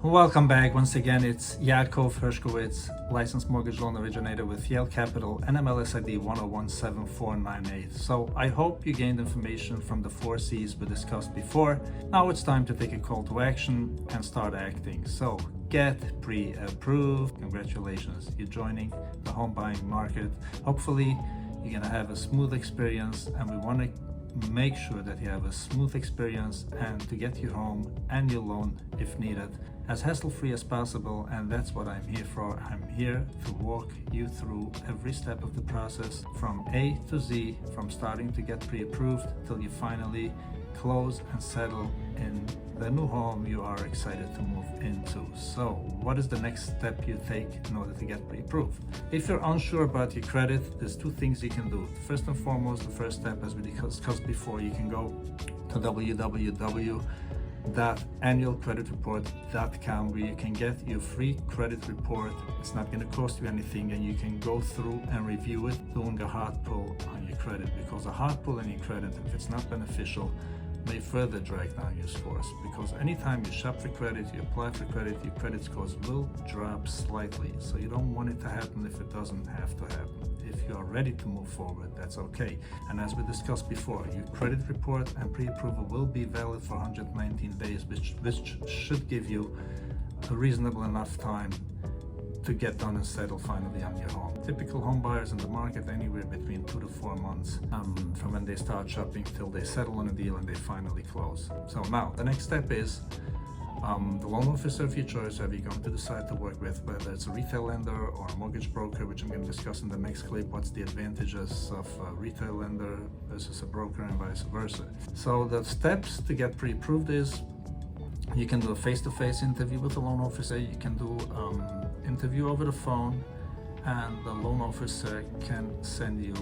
Welcome back. Once again, it's Yakov Hershkowitz, licensed mortgage loan originator with Yale Capital, NMLS ID 1017498. So I hope you gained information from the 4 C's we discussed before. Now it's time to take a call to action and start acting. So get pre-approved. Congratulations, you're joining the home buying market. Hopefully you're gonna have a smooth experience, and we want to make sure that you have a smooth experience and to get your home and your loan, if needed, as hassle-free as possible. And that's what I'm here for. I'm here to walk you through every step of the process from A to Z, from starting to get pre-approved till you finally close and settle in the new home you are excited to move into. So what is the next step you take in order to get pre-approved? If you're unsure about your credit, there's 2 things you can do. First and foremost, the first step, as we discussed before, you can go to www.annualcreditreport.com, where you can get your free credit report. It's not going to cost you anything, and you can go through and review it, doing a hard pull on your credit, because a hard pull on your credit, if it's not beneficial, may further drag down your scores. Because anytime you shop for credit, you apply for credit, your credit scores will drop slightly. So you don't want it to happen if it doesn't have to happen. If you are ready to move forward, that's okay. And as we discussed before, your credit report and pre-approval will be valid for 119 days, which should give you a reasonable enough time to get done and settle finally on your home. Typical home buyers in the market, anywhere between 2 to 4 months from when they start shopping till they settle on a deal and they finally close. So now the next step is the loan officer of your choice, whoever you're going to decide to work with, whether it's a retail lender or a mortgage broker, which I'm going to discuss in the next clip. What's the advantages of a retail lender versus a broker and vice versa. So the steps to get pre-approved is, you can do a face-to-face interview with the loan officer. You can do interview over the phone, and the loan officer can send you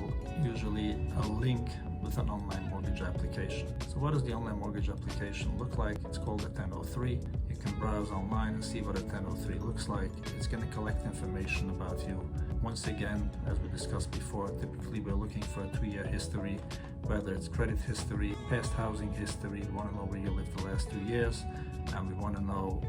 usually a link with an online mortgage application. So what does the online mortgage application look like? It's called a 1003. You can browse online and see what a 1003 looks like. It's going to collect information about you. Once again, as we discussed before, typically we're looking for a 2-year history, whether it's credit history, past housing history. We want to know where you lived the last 2 years, and we want to know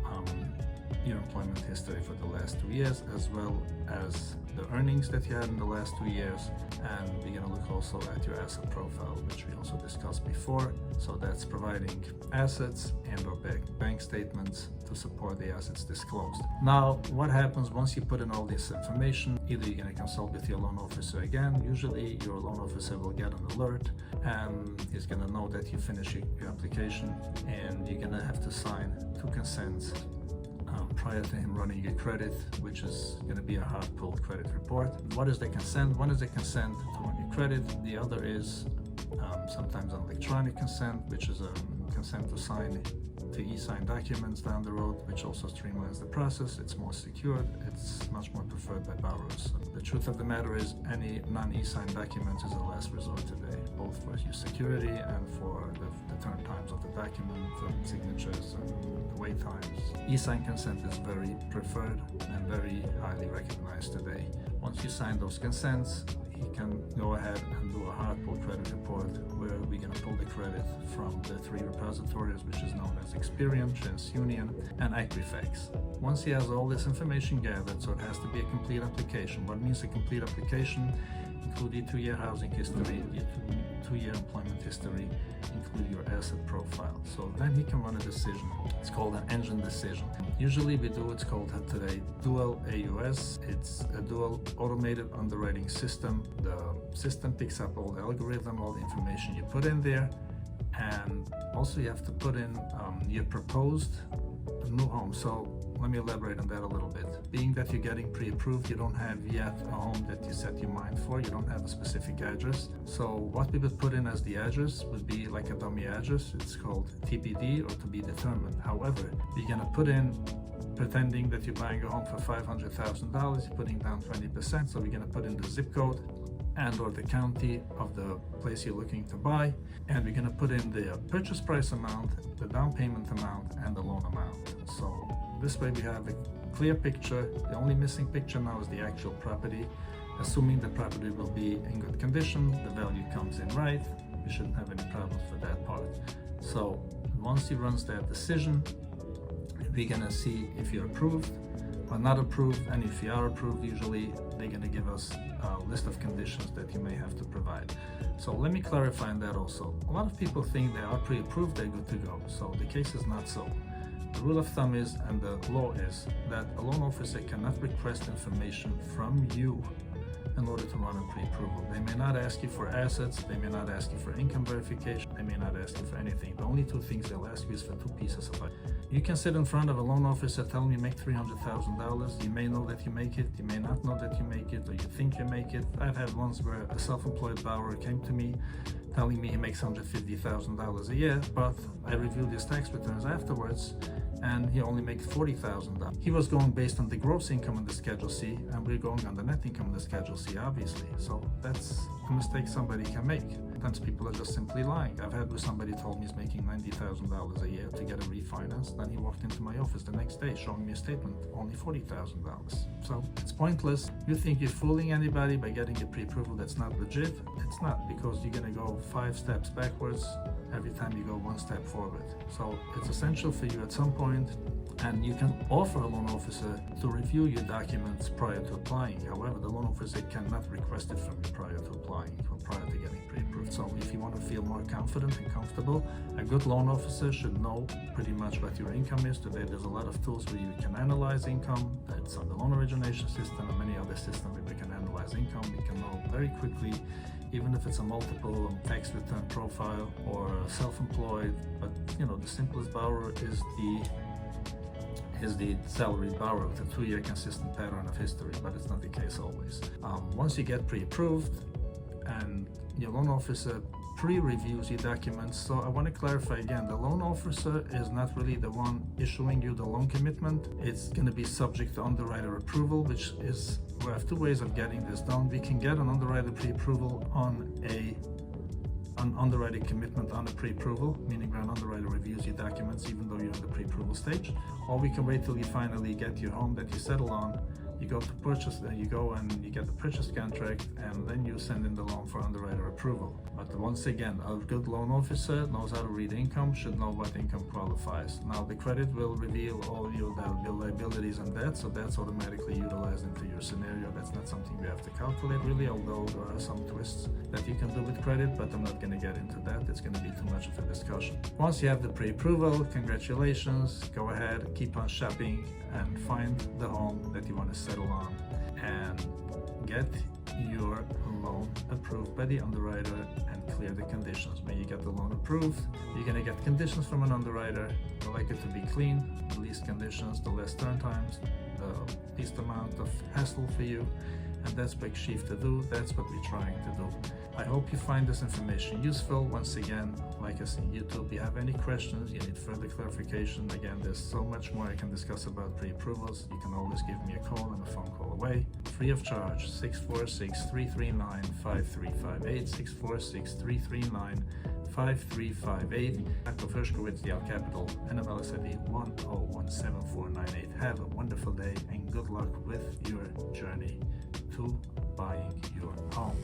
your employment history for the last 2 years, as well as the earnings that you had in the last 2 years. And we're going to look also at your asset profile, which we also discussed before. So that's providing assets and or bank statements to support the assets disclosed. Now, what happens once you put in all this information? Either you're going to consult with your loan officer again. Usually your loan officer will get an alert, and he's going to know that you finished your application, and you're going to have to sign 2 consents prior to him running your credit, which is going to be a hard pull credit report. What is the consent? One is the consent to run your credit. The other is sometimes an electronic consent, which is a consent to e-sign documents down the road, which also streamlines the process. It's more secure. It's much more preferred by borrowers. The truth of the matter is, any non-e-sign documents is a last resort today, both for your security and for the turn times of the document, signatures and wait times. E-sign consent is very preferred and very highly recognized today. Once you sign those consents, he can go ahead and do a hard pull credit report, where we're going to pull the credit from the 3 repositories, which is known as Experian, TransUnion, and Equifax. Once he has all this information gathered, so it has to be a complete application. What means a complete application? Include your 2-year housing history, your 2-year employment history, include your asset profile. So then he can run a decision. It's called an engine decision. Usually we do what's called today dual AUS. It's a dual automated underwriting system. The system picks up all the algorithm, all the information you put in there, and also you have to put in your proposed new home. So let me elaborate on that a little bit. Being that you're getting pre-approved, you don't have yet a home that you set your mind for. You don't have a specific address. So what we would put in as the address would be like a dummy address. It's called TBD, or to be determined. However, you're gonna put in, pretending that you're buying a home for $500,000, you're putting down 20%. So we're gonna put in the zip code and or the county of the place you're looking to buy, and we're going to put in the purchase price amount, the down payment amount, and the loan amount. So this way we have a clear picture. The only missing picture now is the actual property. Assuming the property will be in good condition, the value comes in right, we shouldn't have any problems with that part. So once he runs that decision, We're gonna see if you're approved or not approved, and if you are approved, usually they're gonna give us a list of conditions that you may have to provide. So let me clarify on that also. A lot of people think they are pre-approved, they're good to go. So the case is not so. The rule of thumb is, and the law is, that a loan officer cannot request information from you in order to run a pre-approval. They may not ask you for assets, they may not ask you for income verification, they may not ask you for anything. The only two things they'll ask you is for two pieces of advice. You can sit in front of a loan officer, tell him you make $300,000. You may know that you make it, you may not know that you make it, or you think you make it. I've had ones where a self-employed borrower came to me telling me he makes $150,000 a year, but I reviewed his tax returns afterwards and he only makes $40,000. He was going based on the gross income on the Schedule C, and we're going on the net income on the Schedule C, obviously. So that's a mistake somebody can make. Sometimes people are just simply lying. I've had where somebody told me he's making $90,000 a year to get a refinance. Then he walked into my office the next day showing me a statement, only $40,000. So it's pointless. You think you're fooling anybody by getting a pre-approval that's not legit. It's not, because you're gonna go 5 steps backwards every time you go 1 step forward. So it's essential for you at some point, and you can offer a loan officer to review your documents prior to applying. However, the loan officer cannot request it from you prior to applying or prior to getting pre-approved. So if you want to feel more confident and comfortable, a good loan officer should know pretty much what your income is. Today there's a lot of tools where you can analyze income. That's on the loan origination system and many other systems where we can analyze income. We can know very quickly, even if it's a multiple tax return profile or self-employed. But you know, the simplest borrower is the salaried borrower with a 2-year consistent pattern of history, but it's not the case always. Once you get pre-approved and your loan officer pre-reviews your documents, so I want to clarify again, the loan officer is not really the one issuing you the loan commitment. It's going to be subject to underwriter approval, which is, we have 2 ways of getting this done. We can get an underwriter pre-approval on an underwriting commitment on a pre-approval, meaning when an underwriter reviews your documents even though you're in the pre-approval stage, or we can wait till you finally get your home that you settle on. You go to purchase, you go and you get the purchase contract, and then you send in the loan for underwriter approval. But once again, a good loan officer knows how to read income, should know what income qualifies. Now the credit will reveal all your liabilities and debts, so that's automatically utilized into your scenario. That's not something we have to calculate really, although there are some twists that you can do with credit, but I'm not going to get into that. It's going to be too much of a discussion. Once you have the pre-approval, congratulations, go ahead, keep on shopping and find the home that you want to settle on and get your loan approved by the underwriter and clear the conditions. When you get the loan approved, you're going to get conditions from an underwriter. I like it to be clean, the least conditions, the less turn times, the least amount of hassle for you, and that's big chief to do. That's what we're trying to do. I hope you find this information useful. Once again, like I said, YouTube, if you have any questions, you need further clarification, again, there's so much more I can discuss about pre-approvals. You can always give me a call and a phone call away, free of charge, 646-339-5358, 646-339-5358. Akko Ferskowitz, DL Capital, NMLS ID 1017498. Have a wonderful day and good luck with your journey to buying your home.